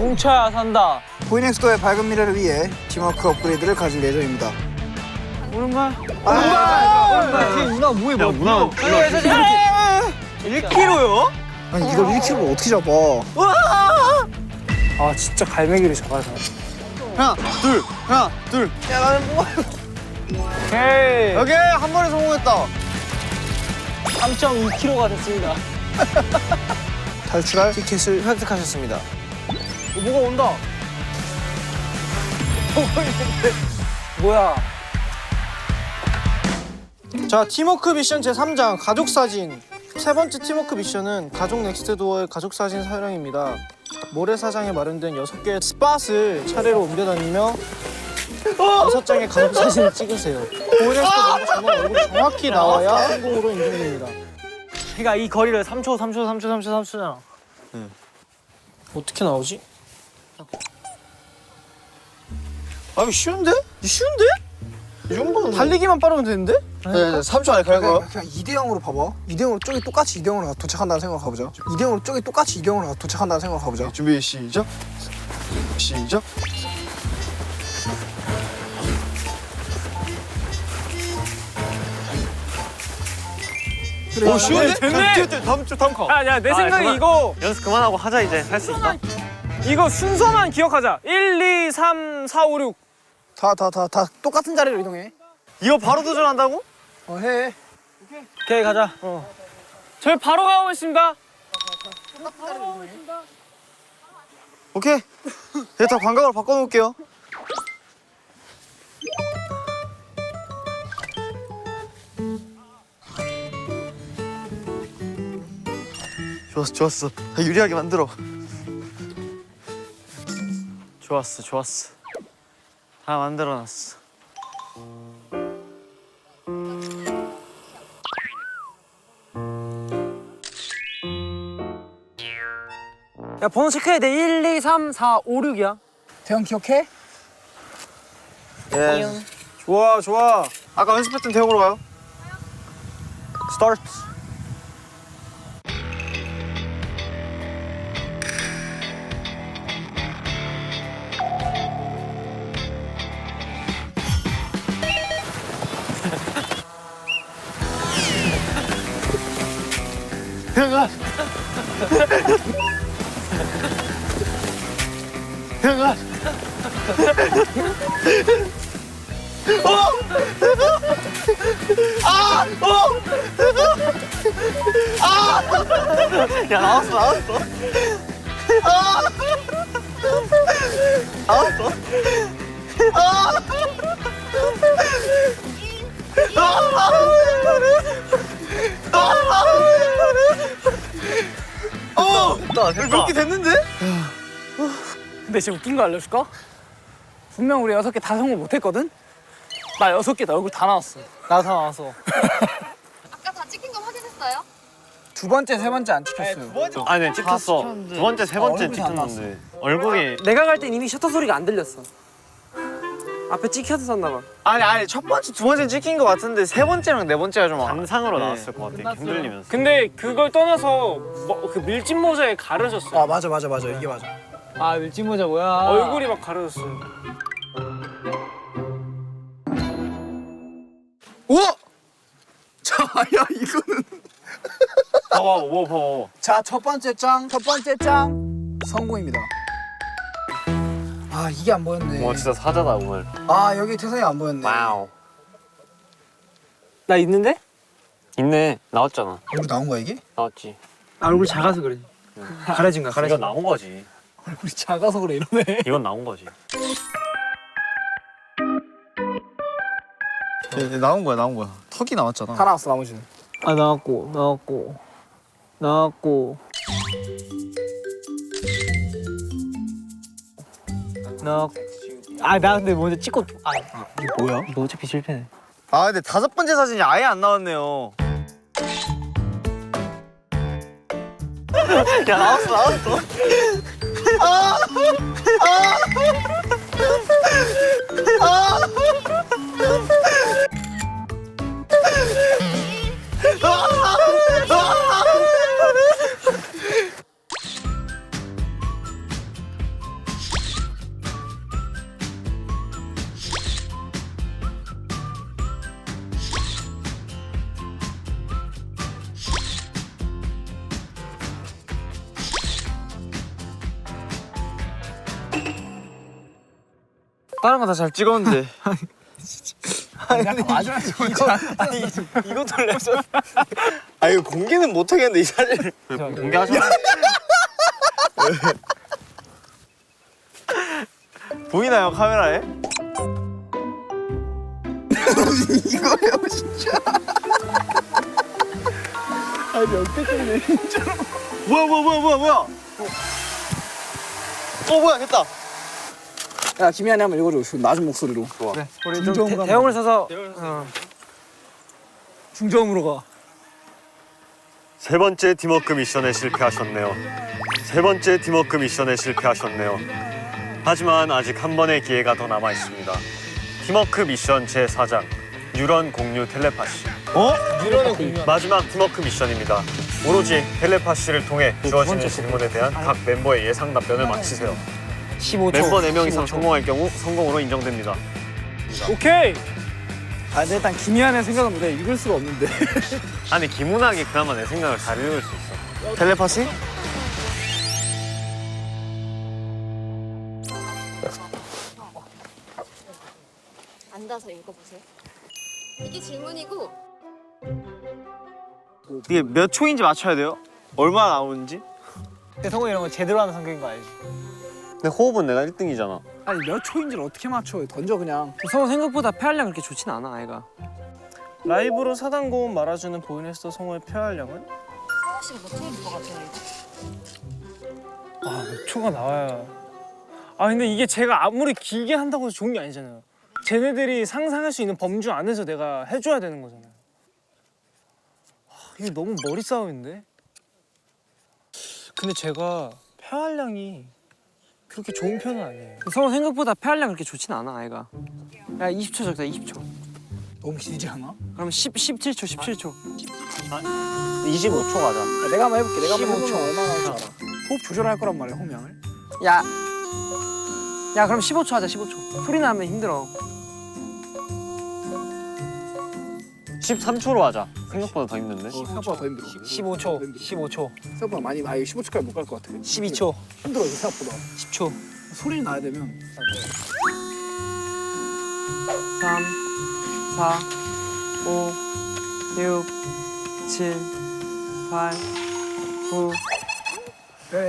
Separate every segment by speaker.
Speaker 1: 뭉쳐야 산다.
Speaker 2: 보이넥스도의 밝은 미래를 위해 팀워크 업그레이드를 가질 예정입니다.
Speaker 1: 오른발.
Speaker 2: 오른발.
Speaker 1: 뒤에 누나 뭐해? 야
Speaker 3: 누나
Speaker 1: 1kg요?
Speaker 2: 아니 이걸 1kg로 어떻게 잡아?
Speaker 1: 아 진짜 갈매기를 잡아야 돼.
Speaker 3: 하나 둘.
Speaker 2: 야 나는 뭐?
Speaker 1: 오케이.
Speaker 3: 오케이 한 번에 성공했다.
Speaker 1: 3.2kg가 됐습니다.
Speaker 2: 탈출할 티켓을
Speaker 3: 획득하셨습니다.
Speaker 1: 뭐가 온다. 뭐야?
Speaker 4: 자, 팀워크 미션 제3장 가족 사진. 세 번째 팀워크 미션은 가족 넥스트도어의 가족 사진 촬영입니다. 모래사장에 마련된 6개의 스팟을 차례로 옮겨다니며 6장의 가족 사진을 찍으세요. 보이넥스도 정말 얼굴이 정확히 나와야 성공으로 인정됩니다.
Speaker 1: 그러니까 이 거리를 3초잖아.
Speaker 4: 어떻게 나오지?
Speaker 3: 아 이거 쉬운데?
Speaker 4: 쉬운데?
Speaker 3: 이 정도는
Speaker 4: 달리기만 빠르면 되는데?
Speaker 3: 네, 3초 안에 갈 거야.
Speaker 2: 그냥 2대 0으로 봐봐. 2대 0으로 쪽이 똑같이 2대 0으로 도착한다는 생각 가보자. 2대 0으로 쪽이 똑같이 2대 0으로 도착한다는 생각 가보자.
Speaker 3: 준비 시작.
Speaker 4: 오, 쉬운데?
Speaker 1: 됐네.
Speaker 3: 다음 거.
Speaker 1: 야, 내 생각에
Speaker 5: 그만.
Speaker 1: 이거
Speaker 5: 연습 그만하고 하자 이제. 할 수 있다.
Speaker 1: 이거 순서만 기억하자. 1, 2, 3, 4, 5, 6.
Speaker 2: 다 똑같은 자리로 이동해.
Speaker 3: 이거 바로 도전한다고?
Speaker 2: 해.
Speaker 1: 오케이, 가자. 저희 바로 가보겠습니다.
Speaker 3: 오케이. 일단 광각으로 바꿔놓을게요. 좋았어. 다 유리하게 만들어.
Speaker 5: 좋았어. 다 만들어놨어.
Speaker 1: 야, 번호 체크해야 돼. 1, 2, 3, 4, 5, 6이야.
Speaker 2: 대형 기억해?
Speaker 3: 예. 좋아. 아까 연습했던 대형으로 가요. 스타트.
Speaker 5: 야 나왔어.
Speaker 3: 몇 개 됐는데?
Speaker 1: 근데 진짜 웃긴 거 알려줄까? 분명 우리 6개 다 성공 못했거든? 나 6개 나 얼굴 다 나왔어. 나 다 나왔어.
Speaker 6: 아까 다 찍힌 거 확인했어요?
Speaker 2: 두 번째, 세 번째 안 찍혔어요.
Speaker 5: 아니 네, 찍혔어. 두 번째, 세 번째
Speaker 2: 얼굴이 안
Speaker 5: 찍혔는데 얼굴이
Speaker 1: 내가 갈 땐 이미 셔터 소리가 안 들렸어. 앞에 찍혔었나 봐.
Speaker 3: 아니 첫 번째, 두 번째 찍힌 거 같은데 세 번째랑 네 번째가 좀
Speaker 5: 단상으로 나왔을 것 같아. 흔들리면서.
Speaker 1: 근데 그걸 떠나서 그 밀짚 모자에 가려졌어.
Speaker 2: 맞아. 이게 맞아.
Speaker 1: 아, 밀짚 모자 뭐야? 얼굴이 막 가려졌어.
Speaker 2: 우와! 자, 야 이거는.
Speaker 5: 봐봐.
Speaker 2: 자, 첫 번째 장 성공입니다. 아, 이게 안 보였네.
Speaker 5: 와 진짜 사자다 오늘.
Speaker 2: 아, 여기 태성이 안 보였네.
Speaker 5: 와우.
Speaker 1: 나 있는데?
Speaker 5: 있네. 나왔잖아.
Speaker 2: 얼굴 나온 거야 이게?
Speaker 5: 나왔지.
Speaker 1: 얼굴 작아서 그래. 가려진 거야,
Speaker 5: 이건 나온 거지.
Speaker 2: 얼굴이 작아서 그래 이러네.
Speaker 5: 이건 나온 거지.
Speaker 3: 나온 거야. 턱이 나왔잖아.
Speaker 2: 다 나왔어 나머지는.
Speaker 1: 아, 나왔고. 아, 나 근데 먼저 찍고.
Speaker 2: 이게 뭐야?
Speaker 1: 이거 어차피 실패네.
Speaker 3: 아 근데 다섯 번째 사진이 아예 안 나왔네요.
Speaker 5: 야 나왔어.
Speaker 3: 다른 거 다 잘 찍었는데.
Speaker 1: 약간 마지막에
Speaker 3: 이것도 랩서. 아 이거 공개는 못 하겠는데 이 사진을.
Speaker 5: 공개하잖아.
Speaker 3: 보이나요 카메라에?
Speaker 2: 이거예요 진짜.
Speaker 3: 뭐야? 뭐야 됐다.
Speaker 2: 야 김희한이 한번 읽어줘. 낮은 목소리로.
Speaker 4: 우리
Speaker 2: 중저음으로
Speaker 4: 대형을 사서
Speaker 1: 중저음으로 가.
Speaker 5: 세 번째 팀워크 미션에 실패하셨네요. 세 번째 팀워크 미션에 실패하셨네요. 하지만 아직 한 번의 기회가 더 남아 있습니다. 팀워크 미션 제 4장 뉴런 공유 텔레파시.
Speaker 4: 뉴런의 공유.
Speaker 5: 마지막 팀워크 미션입니다. 오로지 텔레파시를 통해 주어지는 질문에 대한 각 멤버의 예상 답변을 맞히세요.
Speaker 4: 15초.
Speaker 5: 멤버 4명 이상 성공할 경우 성공으로 인정됩니다.
Speaker 1: 오케이. 아 근데 일단 김희한의 생각은 내가 읽을 수가 없는데.
Speaker 5: 아니 김은학이 그나마 내 생각을 잘 읽을 수 있어.
Speaker 3: 텔레파시?
Speaker 6: 앉아서 읽어보세요. 이게 질문이고
Speaker 3: 이게 몇 초인지 맞춰야 돼요? 얼마나 나오는지?
Speaker 4: 성우 이런 거 제대로 하는 성격인 거 알지?
Speaker 5: 근데 호흡은 내가 1등이잖아.
Speaker 2: 아니 몇 초인지를 어떻게 맞춰? 던져 그냥.
Speaker 7: 성우 생각보다 폐활량 그렇게 좋진 않아 아이가.
Speaker 4: 라이브로 사단 고음 말아주는 보이네스터 성우의 폐활량은?
Speaker 6: 사호 씨가 몇 초일 것 같아요 이거?
Speaker 4: 몇 초가 나와야. 아 근데 이게 제가 아무리 길게 한다고 해서 좋은 게 아니잖아요. 쟤네들이 상상할 수 있는 범주 안에서 내가 해줘야 되는 거잖아요. 이게 너무 머리 싸움인데? 근데 제가 폐활량이 그렇게 좋은 편은 아니에요.
Speaker 7: 성우 생각보다 폐활량 그렇게 좋진 않아 아이가. 야 20초 적자 20초.
Speaker 2: 너무 길지 않아?
Speaker 7: 그럼 17초 17초.
Speaker 5: 25초 가자.
Speaker 2: 야, 내가 한번 해볼게. 내가 한번 해보면 얼마나 나올지 알아. 호흡 조절할 거란 말이야 호명을.
Speaker 7: 야. 야 그럼 15초 하자 15초. 소리 나면 힘들어.
Speaker 5: 13초로 하자. 생각보다 더 힘든데?
Speaker 2: 생각보다 더 힘들어.
Speaker 4: 15초 15초
Speaker 2: 생각보다 많이 15초까지 못 갈 것 같아.
Speaker 4: 12초
Speaker 2: 힘들어 이거 생각보다.
Speaker 4: 10초.
Speaker 2: 소리는 나야 되면.
Speaker 7: 3 4 5 6 7 8 9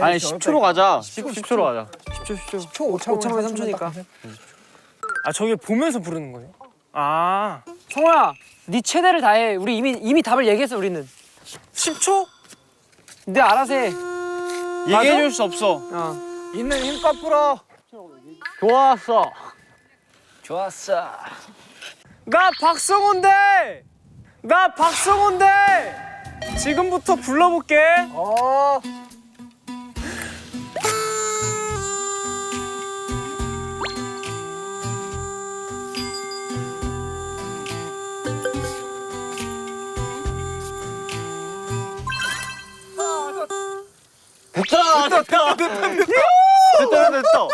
Speaker 3: 아니 10초로 가자.
Speaker 5: 10초로 가자.
Speaker 7: 10초 10초.
Speaker 2: 10초
Speaker 7: 5초면 3초니까.
Speaker 4: 아 저게 보면서 부르는 거예요? 아
Speaker 7: 성우야 네 최대를 다해. 우리 이미 답을 얘기했어 우리는.
Speaker 4: 10초?
Speaker 7: 네 알아서 해.
Speaker 3: 얘기해줄 수 없어.
Speaker 2: 있는 힘껏 풀어.
Speaker 5: 좋았어.
Speaker 7: 좋았어.
Speaker 4: 나 박성호인데! 나 박성호인데! 지금부터 불러볼게.
Speaker 3: 됐다.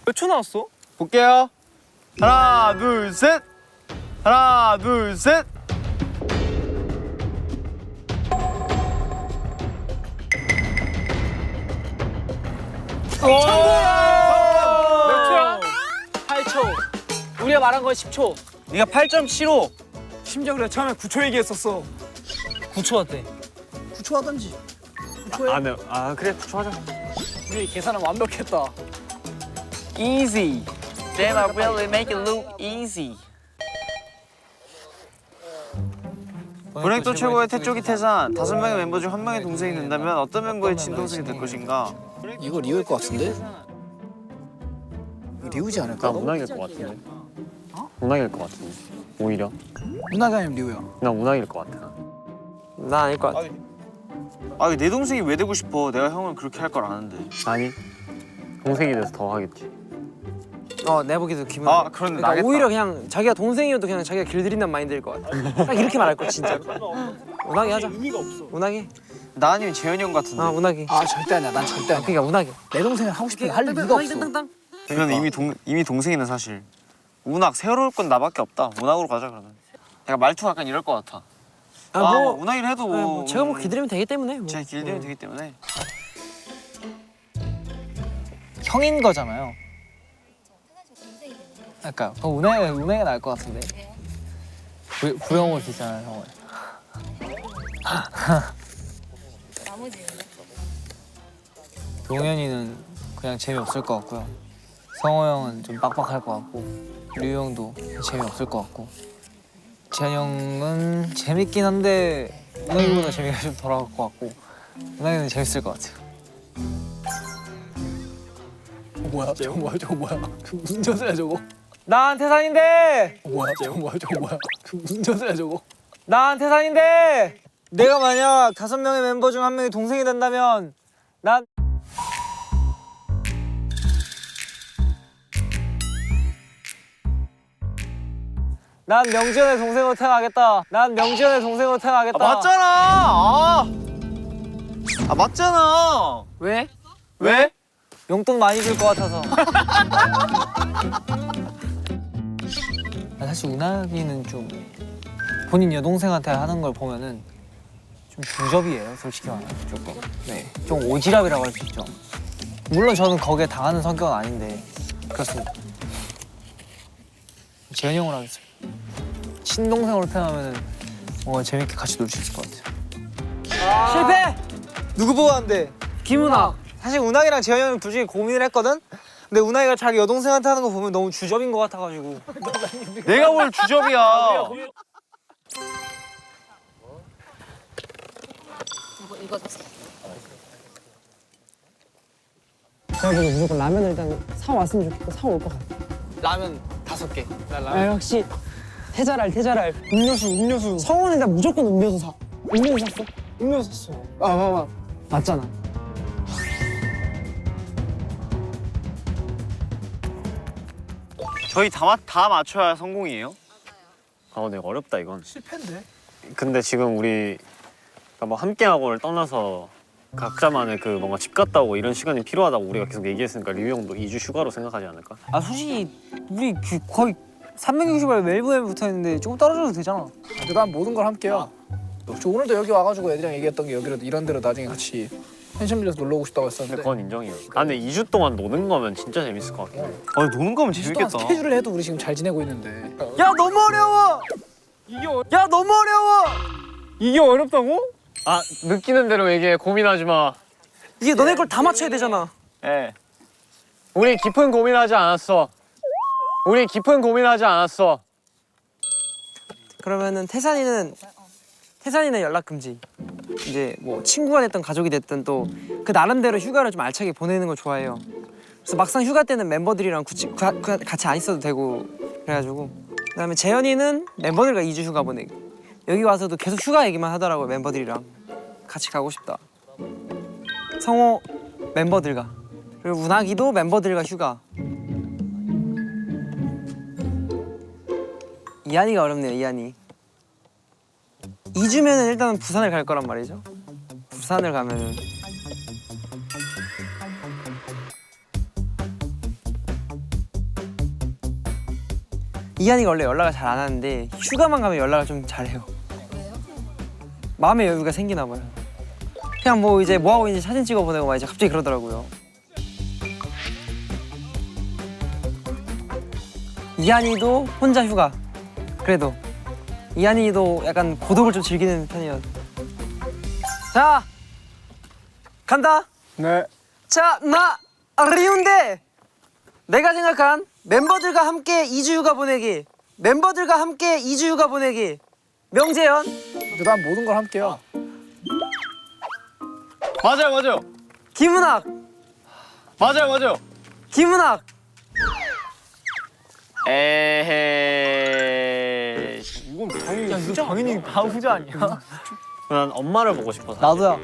Speaker 4: 몇 초 나왔어?
Speaker 3: 볼게요. 하나, 둘, 셋. 하나, 둘, 셋.
Speaker 4: 몇 초야?
Speaker 7: 8초. 우리가 말한 건 10초.
Speaker 3: 네가 8.75.
Speaker 1: 심지어 그래 처음에 9초 얘기했었어.
Speaker 4: 9초 어때?
Speaker 2: 9초 하던지.
Speaker 5: 그래 9초 하자.
Speaker 1: 우리 계산은 완벽했다.
Speaker 3: Easy. Damn, I really make it look easy. 불행도 최고의 태쪽이 태산. 5명의 멤버 중 1명의 동생이 된다면 어떤 멤버의 친동생이 될 것인가?
Speaker 2: 이거 리우일 것 같은데? 이거 리우지 않을까?
Speaker 5: 나 문학일 것 같은데. 문학일 것 같은데. 오히려.
Speaker 2: 문학이 아니면 리우야.
Speaker 5: 나 문학일 것 같아.
Speaker 7: 나 아닐 것 같아.
Speaker 3: 아, 내 동생이 왜 되고 싶어? 내가 형을 그렇게 할 걸 아는데.
Speaker 5: 아니. 동생이 돼서 더 하겠지.
Speaker 7: 내가 보기에도 기분.
Speaker 3: 아, 그런데
Speaker 7: 그러니까
Speaker 3: 나겠다.
Speaker 7: 오히려 그냥 자기가 동생이어도 그냥 자기가 길들인다는 마인드일 것 같아. 딱 이렇게 말할 거야 진짜. 운하게 하자. 의미가 없어. 운하게.
Speaker 3: 나 아니면 재현이 형 같은데.
Speaker 7: 운하게.
Speaker 2: 아 절대 아니야. 난 절대 아니야.
Speaker 7: 그러니까 운하게.
Speaker 2: 내 동생은 하고 싶은 할 리가 없어.
Speaker 3: 이건 이미 동생이네 사실. 운학 세워올 건 나밖에 없다. 운학으로 가자 그러면. 내가 말투가 약간 이럴 것 같아. 뭐 운항이를 해도 뭐
Speaker 7: 제가 뭐 기다리면 되기 때문에 뭐.
Speaker 3: 제가 길들이면 되기 때문에.
Speaker 4: 형인 거잖아요. 그러니까 그럼 운행이 나을 것 같은데. 부영호 있잖아요, 형을. 동현이는 그냥 재미없을 것 같고요. 성호 형은 좀 빡빡할 것 같고, 류 형도 재미없을 것 같고, 재현 형은 재밌긴 한데 운항이보다 재미가 좀 덜할 것 같고, 운항이는 재밌을 것 같아요.
Speaker 2: 뭐야? 저거 뭐야? 그 무슨 젖이야 저거?
Speaker 4: 난 태산인데!
Speaker 2: 뭐야? 저거 뭐야? 그 무슨 젖이야 저거?
Speaker 4: 난 태산인데! 내가 만약 5명의 멤버 중 1명이 동생이 된다면 난 명지현의 동생으로 태어나겠다. 난 명지현의 동생으로 태어나겠다.
Speaker 3: 맞잖아. 맞잖아.
Speaker 7: 왜?
Speaker 3: 왜?
Speaker 4: 용돈 많이 줄 것 같아서. 사실 운학이는 좀 본인 여동생한테 하는 걸 보면은 좀 중접이에요, 솔직히 말하면 조금. 네, 좀 오지랖이라고 할 수 있죠. 물론 저는 거기에 당하는 성격은 아닌데 그렇습니다. 재현이 형으로 하겠습니다. 친동생으로 태어나면은 뭔가 재밌게 같이 놀 수 있을 것 같아요. 실패! 누구 보고 한대?
Speaker 7: 김은아.
Speaker 4: 사실 운항이랑 재현이 형 둘 중에 고민을 했거든? 근데 운항이가 자기 여동생한테 하는 거 보면 너무 주접인 것 같아가지고.
Speaker 3: 내가 뭘 주접이야.
Speaker 6: 이거 줬어.
Speaker 7: 제가 보기 무조건 라면을 일단 사왔으면 좋겠고 사올 것 같아.
Speaker 4: 라면 5개. 나
Speaker 7: 아,
Speaker 4: 라면.
Speaker 7: 역시 태자랄. 음료수. 성훈이 나 무조건 음료수 사. 음료수 샀어? 음료수 샀어. 봐봐. 맞잖아.
Speaker 3: 저희 다 맞춰야 성공이에요?
Speaker 5: 아 근데 어렵다 이건.
Speaker 2: 실패인데?
Speaker 5: 근데 지금 우리 뭐 함께 학원을 떠나서 각자만의 그 뭔가 집 갔다 오고 이런 시간이 필요하다고 우리가 계속 얘기했으니까 리우 형도 2주 휴가로 생각하지 않을까?
Speaker 4: 아 솔직히 우리 거의 360일 멜브에 붙어있는데 조금 떨어져도 되잖아.
Speaker 2: 근데 난 모든 걸 함께요. 저 오늘도 여기 와가지고 애들이랑 얘기했던 게 여기라도 이런 데로 나중에 같이 펜션 빌려서 놀러 오고 싶다고
Speaker 5: 근데
Speaker 2: 했었는데
Speaker 5: 그건 인정이에요. 아 근데 2주 동안 노는 거면 진짜 재밌을 것 같긴 해.
Speaker 3: 아니 노는 거면
Speaker 2: 주 동안
Speaker 3: 재밌겠다.
Speaker 2: 스케줄을 해도 우리 지금 잘 지내고 있는데
Speaker 4: 야 너무 어려워. 야 너무 어려워.
Speaker 7: 이게 어렵다고?
Speaker 5: 아 느끼는 대로 얘기해. 고민하지 마.
Speaker 7: 이게 너네 걸 다 맞춰야 되잖아.
Speaker 5: 예. 우리 깊은 고민하지 않았어.
Speaker 7: 그러면은 태산이는 연락 금지. 이제 뭐 친구가 됐든 가족이 됐든 또 그 나름대로 휴가를 좀 알차게 보내는 걸 좋아해요. 그래서 막상 휴가 때는 멤버들이랑 같이 안 있어도 되고 그래가지고. 그다음에 재현이는 멤버들과 2주 휴가 보내기. 여기 와서도 계속 휴가 얘기만 하더라고요. 멤버들이랑 같이 가고 싶다. 성호 멤버들과. 그리고 운하기도 멤버들과 휴가. 이한이가 어렵네요. 이한이. 2주면은 일단은 부산을 갈 거란 말이죠. 부산을 가면은 이한이가 원래 연락을 잘 안 하는데 휴가만 가면 연락을 좀 잘해요.
Speaker 6: 왜요?
Speaker 7: 마음의 여유가 생기나 봐요. 그냥 뭐 이제 뭐 하고 있는지 사진 찍어 보내고 막 이제 갑자기 그러더라고요. 이한이도 혼자 휴가. 그래도 이한이도 약간 고독을 좀 즐기는 편이어서. 자, 간다.
Speaker 2: 네.
Speaker 7: 자, 나 리운데 내가 생각한 멤버들과 함께 2주 휴가 보내기. 멤버들과 함께 2주 휴가 보내기. 명재현.
Speaker 2: 근데 난 모든 걸 함께요.
Speaker 3: 맞아요.
Speaker 7: 김은학.
Speaker 3: 맞아요.
Speaker 7: 김은학.
Speaker 5: 에헤이.
Speaker 3: 이건 당연히 다 후자 아니야?
Speaker 5: 난 엄마를 보고 싶어. 사실.
Speaker 4: 나도야.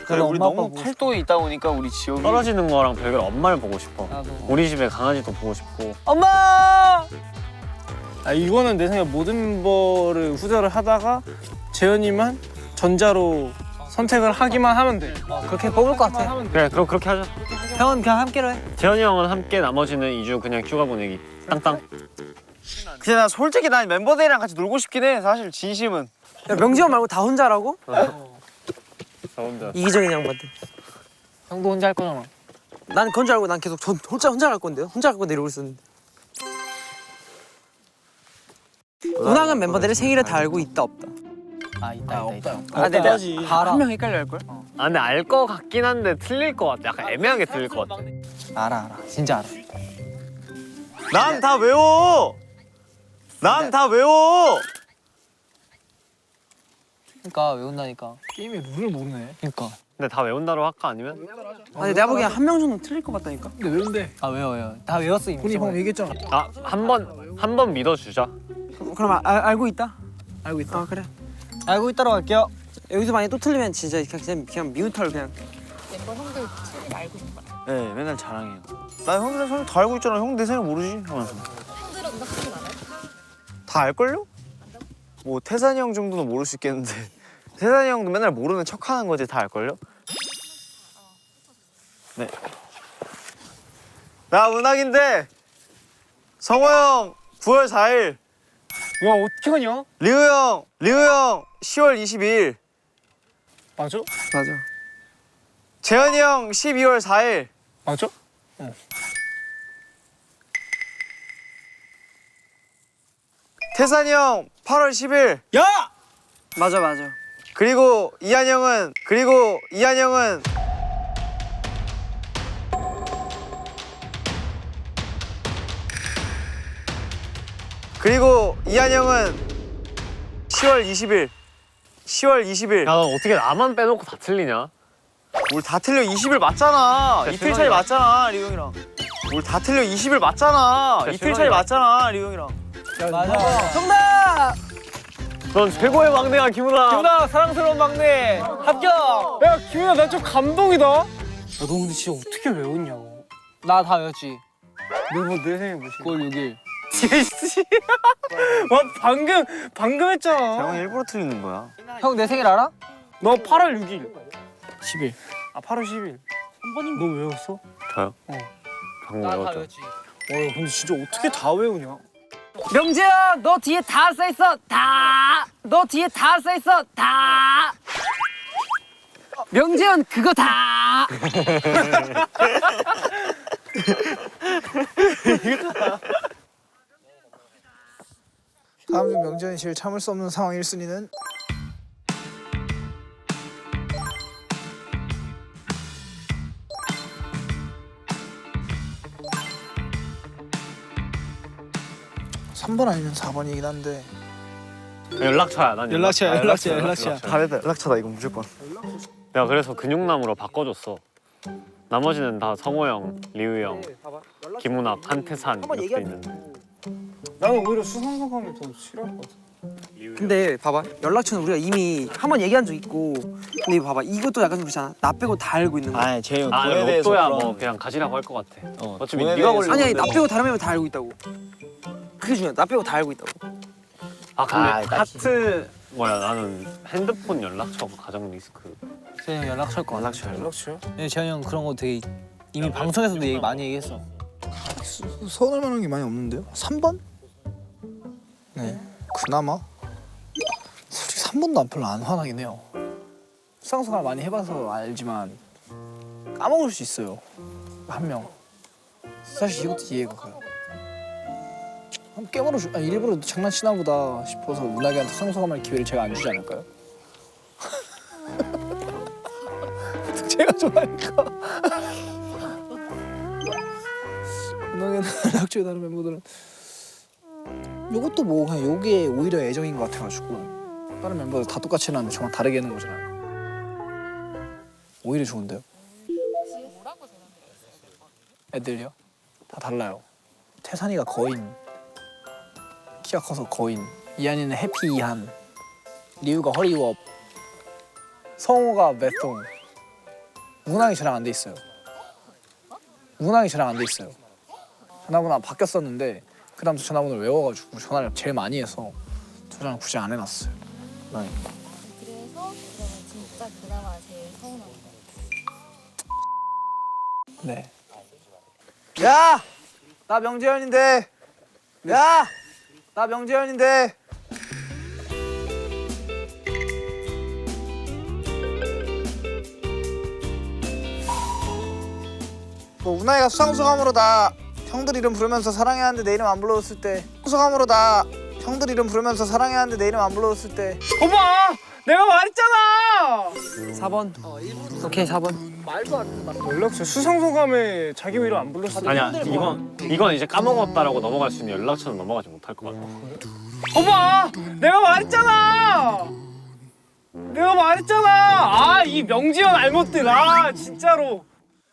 Speaker 3: 그래, 우리
Speaker 4: 엄마,
Speaker 3: 너무
Speaker 4: 아빠 보고
Speaker 3: 팔도에 있다 보니까 우리 지역이
Speaker 5: 떨어지는 거랑 별개로 엄마를 보고 싶어.
Speaker 4: 나도.
Speaker 5: 우리 집에 강아지도 보고 싶고.
Speaker 4: 엄마!
Speaker 1: 아 이거는 내 생각에 모든 멤버를 후자를 하다가 재현이만 전자로 선택을 하기만 하면 돼.
Speaker 4: 그렇게 뽑을 것 같아.
Speaker 5: 그래 그럼 그렇게 하자.
Speaker 4: 형은 그냥 함께로 해.
Speaker 5: 재현이 형은 함께 나머지는 2주 그냥 휴가 보내기. 땅땅.
Speaker 3: 근데 나 솔직히 난 멤버들이랑 같이 놀고 싶긴 해. 사실 진심은.
Speaker 7: 야, 명지형 말고 다 혼자라고?
Speaker 5: 저 혼자.
Speaker 7: 이기적인 양반들.
Speaker 2: 형도 혼자 할 거잖아.
Speaker 7: 난 그건 줄 알고 난 계속 혼자 할 건데요. 혼자 할 건데 이러고 있었는데. 운항은 멤버들의 생일을 다 알고 있다 없다.
Speaker 2: 없다.
Speaker 7: 근데 한명 헷갈려 할 걸.
Speaker 5: 아 근데 알 것 같긴 한데 틀릴 것 같아. 약간 애매하게 들릴 것 같아.
Speaker 2: 알아. 진짜 알아.
Speaker 3: 난 다 외워. 난 다 외워.
Speaker 2: 그러니까 외운다니까. 게임의 룰을 모르네. 그러니까.
Speaker 5: 근데 다 외운다로 할까 아니면?
Speaker 7: 아니 내가 보기엔 한 명 정도 틀릴 것 같다니까.
Speaker 2: 근데 외운대.
Speaker 6: 아 외워요. 다 외웠어 이미.
Speaker 2: 우리 형 얘기했잖아.
Speaker 5: 아 한 번 믿어주자.
Speaker 7: 그럼 알고 있다.
Speaker 2: 알고 있다.
Speaker 7: 아 그래.
Speaker 6: 알고 있다로 갈게요.
Speaker 7: 여기서 만약 또 틀리면 진짜 그냥 미우털 그냥.
Speaker 6: 멤버 형들 생일 알고 있는 거야.
Speaker 3: 네, 맨날 자랑해요. 나 형들 생일 다 알고 있잖아. 형 내 생일 모르지? 하면서.
Speaker 6: 형들은 누나 생일 알아요?
Speaker 3: 다 알걸요? 뭐 태산이 형 정도는 모를 수 있겠는데 태산이 형도 맨날 모르는 척하는 거지. 다 알걸요? 네. 나 운학인데 성호 형 9월 4일.
Speaker 2: 와 어떻게 하냐?
Speaker 3: 리우 형 10월 22일.
Speaker 2: 맞아?
Speaker 7: 맞아.
Speaker 3: 재현이 형 12월 4일.
Speaker 2: 맞아?
Speaker 3: 태산이 형 8월 10일.
Speaker 2: 야!
Speaker 7: 맞아.
Speaker 3: 그리고 이한 형은 그리고 이한 형은 10월 20일. 10월 20일.
Speaker 5: 야 너 어떻게 나만 빼놓고 다 틀리냐?
Speaker 3: 뭘 다 틀려. 20일 맞잖아.
Speaker 5: 진짜
Speaker 3: 이틀 차이
Speaker 5: 실망이다.
Speaker 3: 맞잖아, 리우 형이랑. 뭘 다 틀려. 20일 맞잖아.
Speaker 5: 진짜
Speaker 3: 이틀 차이
Speaker 5: 실망이다.
Speaker 3: 맞잖아, 리우 형이랑.
Speaker 2: 맞아.
Speaker 7: 정답.
Speaker 5: 넌 최고의 막내야 김우나.
Speaker 2: 기훈아 사랑스러운 막내 합격. 야 기훈아 나 좀 감동이다. 야, 너 근데 진짜 어떻게 외웠냐고. 나 다 외웠지.
Speaker 7: 내 생일 뭐지?
Speaker 2: 9월 6일. 와 방금 했잖아.
Speaker 3: 형 일부러 틀리는 거야.
Speaker 2: 형 내 생일 알아? 너 8월 6일. 10일. 아 8월 10일.
Speaker 6: 한 번인
Speaker 2: 너 외웠어?
Speaker 5: 저요? 방금 외웠죠.
Speaker 2: 와 근데 진짜 어떻게 다 외우냐?
Speaker 7: 명재야, 너 뒤에 다 써있어. 다. 너 뒤에 다 써있어. 다. 명재현 그거 다.
Speaker 2: 다음 중 명재현이 제일 참을 수 없는 상황 1순위는 (3번) 아니면 (4번이긴) 한데
Speaker 5: 연락처야. 난 연락처야.
Speaker 3: 다르다. 연락처다 이거 무조건.
Speaker 5: 내가 그래서 근육남으로 바꿔줬어. 나머지는 다 성호 형, 리우 형, 김우나, 한태산 이렇게 돼 있는데.
Speaker 2: 나는 오히려 수상소감이 더 싫어할 것 같아.
Speaker 7: 근데 봐봐, 연락처는 우리가 이미 한 번 얘기한 적 있고. 근데 이거 봐봐, 이것도 약간 좀 그렇잖아. 나 빼고 다 알고 있는 거.
Speaker 3: 아, 재현
Speaker 5: 아
Speaker 3: 돈에 대해서
Speaker 5: 로또야
Speaker 3: 그런-
Speaker 5: 뭐 그냥 가지라고 할 것 같아. 어차피
Speaker 3: 돈에
Speaker 5: 네가
Speaker 3: 대해서-
Speaker 5: 걸려.
Speaker 7: 아니 나 빼고 다른 멤버 다 알고 있다고. 그게 중요해. 나 빼고 다 알고 있다고.
Speaker 5: 아 근데
Speaker 3: 아, 나
Speaker 5: 하트 뭐야 나는 핸드폰 연락처가 가장 리스크.
Speaker 6: 재현 형 연락처일 거 같아.
Speaker 2: 연락처요?
Speaker 6: 네, 재현 형 그런 거 되게 이미 방송에서도 얘기 많이 얘기했어.
Speaker 2: 서운할 만한 게 많이 없는데요? 3번? 네 그나마 솔직히 3번도 별로 안 화나긴 해요. 수상소감 많이 해봐서 알지만 까먹을 수 있어요 한 명. 사실 이것도 이해가 가요. 깨물어 일부러 장난치나 보다 싶어서 문학이한테 수상소감할 기회를 제가 안 주지 않을까요? 제가 좋아하니까. 문학이는 연락처에 다른 멤버들은 요것도 뭐 그냥 요게 오히려 애정인 것 같아가지고 다른 멤버들 다 똑같이 해놨는데 저만 다르게 해놓은 거잖아요. 오히려 좋은데요? 애들요? 다 달라요. 태산이가 거인, 키가 커서 거인, 이한이는 해피 이한, 리우가 허리업, 성호가 매송. 문항이 저랑 안 돼 있어요. 문항이 저랑 안 돼 있어요. 전화번호 바뀌었었는데 그 다음부터 전화번호를 외워가지고 전화를 제일 많이 해서 저장을 굳이 안 해놨어요. 문항이.
Speaker 8: 그래서 그러면 진짜 그나마 제일 서운한 거.
Speaker 2: 네. 야! 나 명재현인데. 야! 나 명재현인데.
Speaker 4: 우나이가 수상소감으로 나 형들 이름 부르면서 사랑해 하는데 내 이름 안 불러줬을 때 소감으로 나 형들 이름 부르면서 사랑해 하는데 내 이름 안 불러줬을 때
Speaker 1: 오빠 내가 말했잖아.
Speaker 7: 4번. 오케이 4번.
Speaker 1: 연락처 수상소감에 자기 이름 안 불렀어.
Speaker 5: 아니야 이건 이제 까먹었다라고 넘어갈 수 있는 연락처는 넘어가지 못할 것 같아.
Speaker 1: 오빠 내가 말했잖아. 내가 말했잖아. 아 이 명지현 알못들 아 진짜로.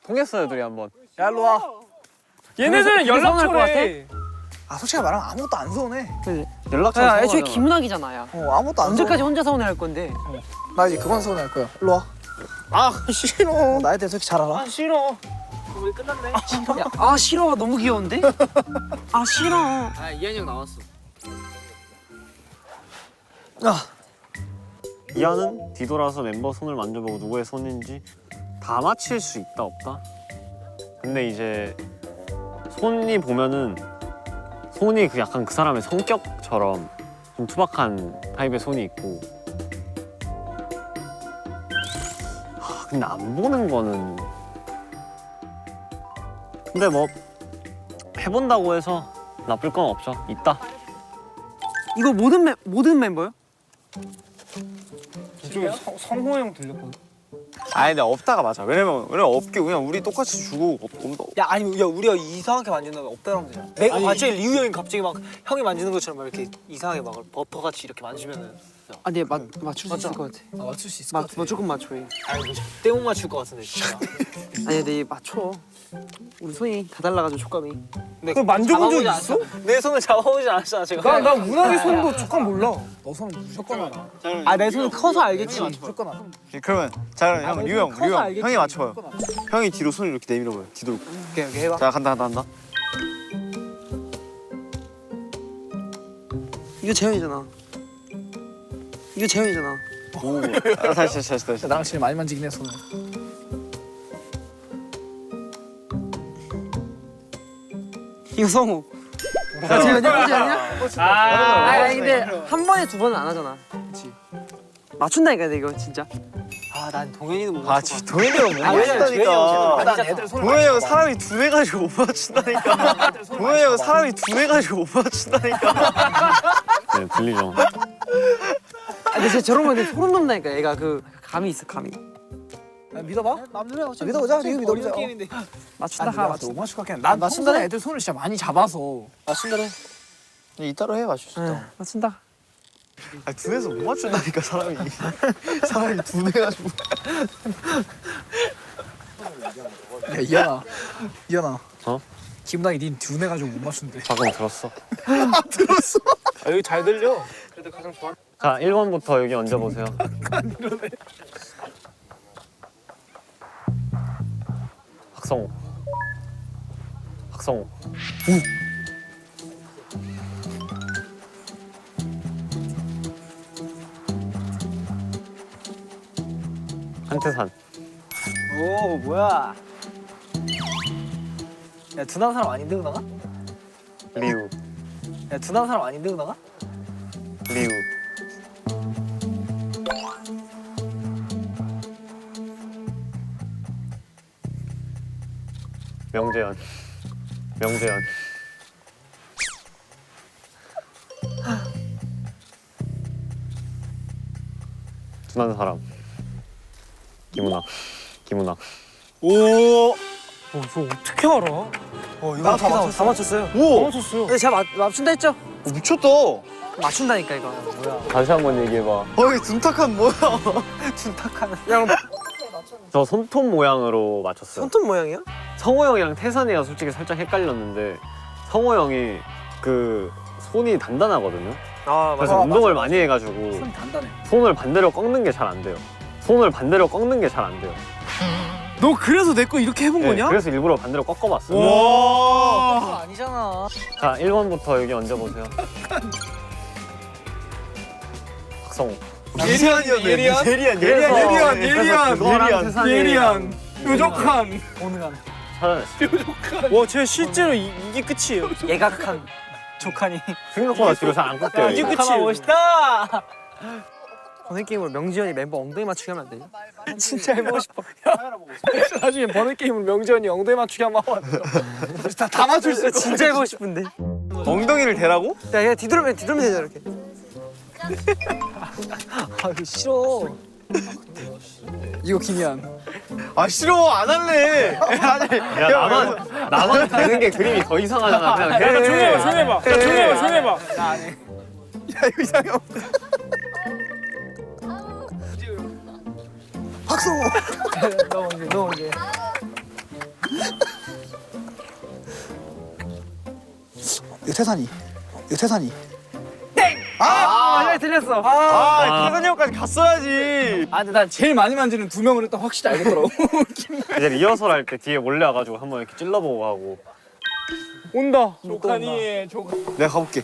Speaker 3: 통했어요 둘이 한번.
Speaker 4: 야 일로 와.
Speaker 1: 얘네들은
Speaker 7: 서운할 것
Speaker 1: 연락처래.
Speaker 4: 아 솔직히 말하면 아무것도 안 서운해.
Speaker 3: 연락처
Speaker 7: 야 애초에
Speaker 3: 서운하잖아.
Speaker 7: 김은학이잖아 야.
Speaker 4: 아무것도 안
Speaker 7: 언제까지
Speaker 4: 서운해.
Speaker 7: 혼자 서운해할 건데?
Speaker 4: 나 이제 그건 서운할 거야. 일로 와.
Speaker 1: 아 싫어.
Speaker 4: 나에 대해서 이렇게 잘 알아?
Speaker 1: 아 싫어.
Speaker 7: 야, 아 싫어 너무 귀여운데? 아 싫어.
Speaker 2: 아 이한이 형 나왔어.
Speaker 5: 이하는 뒤돌아서 멤버 손을 만져보고 누구의 손인지 다 맞힐 수 있다 없다. 근데 이제 손이 보면은 손이 그 약간 그 사람의 성격처럼 좀 투박한 타입의 손이 있고. 근데 안 보는 거는 근데 뭐 해본다고 해서 나쁠 건 없죠. 있다.
Speaker 7: 이거 모든 멤버요?
Speaker 1: 이쪽에 성호 형 들렸거든.
Speaker 3: 아니 근데 없다가 맞아. 왜냐면 없게 그냥 우리 똑같이 주고
Speaker 2: 야 아니 야 우리가 이상하게 만진다면 없다고 하면 되잖아. 내가 갑자기 리우 형이 갑자기 막 형이 만지는 것처럼 막 이렇게 이상하게 막 버퍼같이 이렇게 만지면은
Speaker 7: 아 네 맞출 수 있을 것 같아.
Speaker 2: 아, 맞출 수 있을 것 같아.
Speaker 7: 조금 맞춰. 얘.
Speaker 2: 아니 절대 못 맞출 것 같은데 진짜.
Speaker 7: 아니 근데 얘 맞춰. 우리 손이 다 달라가지고 촉감이.
Speaker 1: 그걸 만져본 적 있어?
Speaker 2: 내 손을 잡아보진 않았잖아 제가.
Speaker 1: 나 문학의 손도 촉감 몰라. 너 손은 무조건 알아.
Speaker 7: 아 내 손은 커서 알겠지.
Speaker 1: 무조건 알아.
Speaker 3: 그러면 자 그럼 형 류형
Speaker 7: 알겠지.
Speaker 3: 형이 맞춰요. 형이 뒤로 손을 이렇게 내밀어봐요. 뒤로.
Speaker 2: 오케이 해봐.
Speaker 3: 자 간다.
Speaker 7: 이거 재현이잖아. 이거 재현이잖아.
Speaker 3: 오. 다시.
Speaker 4: 나랑 제일 많이 만지긴 해 손을.
Speaker 7: 이거 성우. 재현이 뭐지 아니야? 아니 근데 한 번에 두 번은 안 하잖아. 그렇지. 맞춘다니까 내가 이거 진짜.
Speaker 2: 아 난 동현이는 못
Speaker 3: 아
Speaker 2: 맞출 것
Speaker 3: 진짜 동현이 형못
Speaker 2: 왜냐면 재현이 형
Speaker 3: 맞춘다니까.
Speaker 2: 난 애들 손을
Speaker 3: 동현이 형 사람이 두뇌 가지고 못 맞춘다니까. 동현이 형 사람이 두뇌 가지고 못 맞춘다니까.
Speaker 5: 네, 들리죠.
Speaker 7: 아 근데 진짜 저런 건데 소름 돋는다니까 얘가 그 감이 있어 감이.
Speaker 4: 믿어봐. 믿어보자. 이거 믿어보자.
Speaker 7: 맞춘다 가
Speaker 1: 못 맞출 것 같긴 해. 난 평소에 애들 손을 진짜 많이 잡아서.
Speaker 2: 맞춘다래.
Speaker 3: 이따로 해 맞출 수 있다.
Speaker 7: 맞춘다.
Speaker 3: 아니 두뇌에서 못 맞춘다니까 사람이. 사람이 두뇌 가지고.
Speaker 4: 야 이현아.
Speaker 5: 어?
Speaker 4: 김나이 닌 두뇌 가지고 못 맞춘대.
Speaker 5: 방금 들었어.
Speaker 1: 아, 여기 잘 들려.
Speaker 5: 자 1번부터 여기 얹어보세요. 박성호. 한태산.
Speaker 2: 오 뭐야? 야 두나는 사람 아닌데 누나가?
Speaker 5: 리우.
Speaker 2: 야 두나는 사람 아닌데 누나가?
Speaker 5: 리우. 명재현. 둔한 사람. 김은학.
Speaker 1: 오. 저 어떻게 알아?
Speaker 7: 나 다 맞췄어요.
Speaker 1: 오. 맞췄어요.
Speaker 7: 근데 제가 맞춘다 했죠?
Speaker 3: 미쳤다.
Speaker 7: 맞춘다니까 이거.
Speaker 5: 다시 한번 얘기해봐.
Speaker 3: 어이 둔탁한 뭐야?
Speaker 7: 야
Speaker 5: 저 손톱 모양으로 맞췄어요.
Speaker 7: 손톱 모양이야?
Speaker 5: 성호 형이랑 태산이가 솔직히 살짝 헷갈렸는데 성호 형이 그 손이 단단하거든요.
Speaker 7: 아
Speaker 5: 그래서 운동을 많이 해가지고
Speaker 1: 손 단단해.
Speaker 5: 손을 반대로 꺾는 게 잘 안 돼요.
Speaker 1: 너 그래서 내 거 이렇게 해본
Speaker 5: 네,
Speaker 1: 거냐?
Speaker 5: 그래서 일부러 반대로 꺾어봤어요.
Speaker 1: 와.
Speaker 2: 아니잖아.
Speaker 5: 자 1번부터 여기 얹어보세요. 박성호.
Speaker 3: 예리한.
Speaker 1: 예리한. 뾰족한.
Speaker 5: 찾아냈어요.
Speaker 1: 와, 쟤 실제로 이게 끝이에요.
Speaker 7: 예각한.
Speaker 2: 조카니.
Speaker 5: 생각보다 뒤로 잘 안 꺾여요.
Speaker 1: 이게
Speaker 5: 이게.
Speaker 1: 끝이에요.
Speaker 2: 멋있다.
Speaker 7: 번외 게임으로 명지현이 멤버 엉덩이 맞추기 하면 안 되냐?
Speaker 2: 진짜 해보고 싶어. 나중에 버는 게임으로 명지현이 엉덩이 맞추기 한번 하고 왔어.
Speaker 1: 다 맞출 수 있어.
Speaker 7: 진짜 해보고 싶은데.
Speaker 3: 엉덩이를 대라고?
Speaker 7: 야, 그냥 뒤돌면 되잖아 이렇게.
Speaker 2: 아 이거 싫어. 이거 김이한.
Speaker 3: 아 싫어 안 할래. 아니
Speaker 5: 야 나만 가는 게 그림이 더 이상하잖아. 그냥 해.
Speaker 1: 조용히 해봐, 조용히 해봐. 야, 조용히 해봐, 조용히 해봐.
Speaker 2: 야 이거 이상해. 박수. 너 먼저. 이거 태산이.
Speaker 7: 아, 틀렸어.
Speaker 3: 아 태산이 형까지 갔어야지.
Speaker 1: 아, 근데 난 제일 많이 만지는 두 명을 일단 확실히 알겠더라고.
Speaker 5: 이제 리허설 할 때 뒤에 몰래 와가지고 한번 이렇게 찔러보고 하고.
Speaker 1: 온다. 조카니, 조카.
Speaker 3: 내가 가볼게.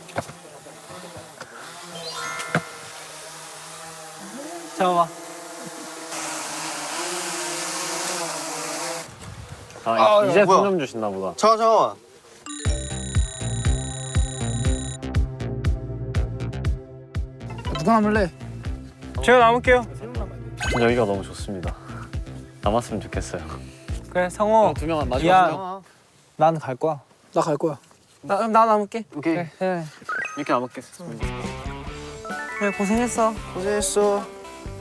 Speaker 7: 잠깐만.
Speaker 5: 이제
Speaker 3: 뭐야.
Speaker 5: 손좀 주신나 보다.
Speaker 3: 잠깐만.
Speaker 1: 누가 남을래?
Speaker 4: 제가 남을게요.
Speaker 5: 여기가 너무 좋습니다. 남았으면 좋겠어요.
Speaker 7: 그래, 성호.
Speaker 1: 두 명은
Speaker 7: 야,
Speaker 2: 난 갈 거야. 나 갈 거야.
Speaker 7: 나 남을게.
Speaker 3: 오케이.
Speaker 7: 그래.
Speaker 5: 이렇게 남았겠습니다.
Speaker 7: 그래, 고생했어.
Speaker 4: 고생했어.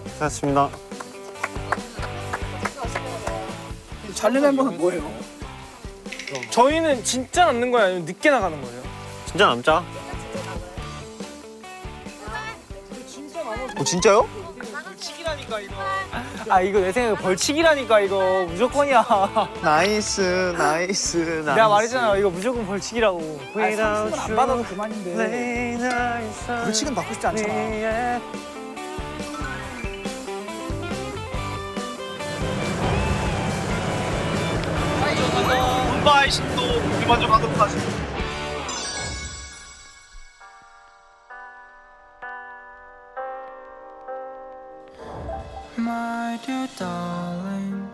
Speaker 5: 수고하셨습니다.
Speaker 1: 잘린 멤버는 뭐예요?
Speaker 4: 저희는 진짜 남는 거예요? 아니면 늦게 나가는 거예요?
Speaker 5: 진짜 남자.
Speaker 3: 진짜요?
Speaker 7: 아, 이거 내 생각에 벌칙이라니까 이거 무조건이야.
Speaker 3: 나이스.
Speaker 7: 내가 말했잖아, 이거 무조건 벌칙이라고.
Speaker 1: 안 받아도 그만인데.
Speaker 2: 벌칙은 받고 싶지 않잖아.
Speaker 4: 본바의 신도 우리 먼저 가도록 하지.
Speaker 9: My dear darling,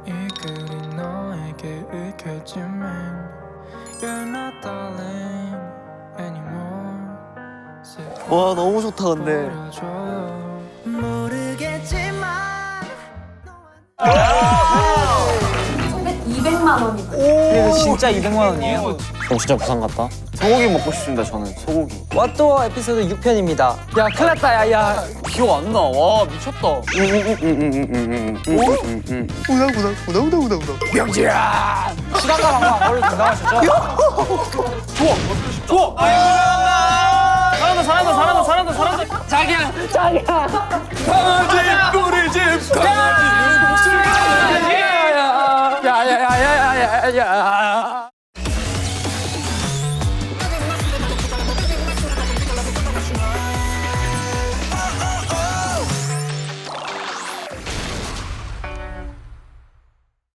Speaker 9: 이 글이 너에게 읽혀지면 You're not darling anymore.
Speaker 3: 와 너무 좋다 근데.
Speaker 9: 버려줘요. 모르겠지만
Speaker 8: 200만 원이다.
Speaker 7: 이거 진짜 200만 원이에요.
Speaker 5: 진짜 부산 같다.
Speaker 3: 소고기 먹고 싶습니다 저는 소고기.
Speaker 7: 왓도어 에피소드 6편입니다. 야, 큰일 났다. 야.
Speaker 1: 기억 안 나. 와, 미쳤다.
Speaker 3: 우다.
Speaker 1: 명지야!
Speaker 7: 시간과 방법 머리 건강하셨죠?
Speaker 1: 잘한다. 자기야. 강아지, 우리 집 강아지. 목소리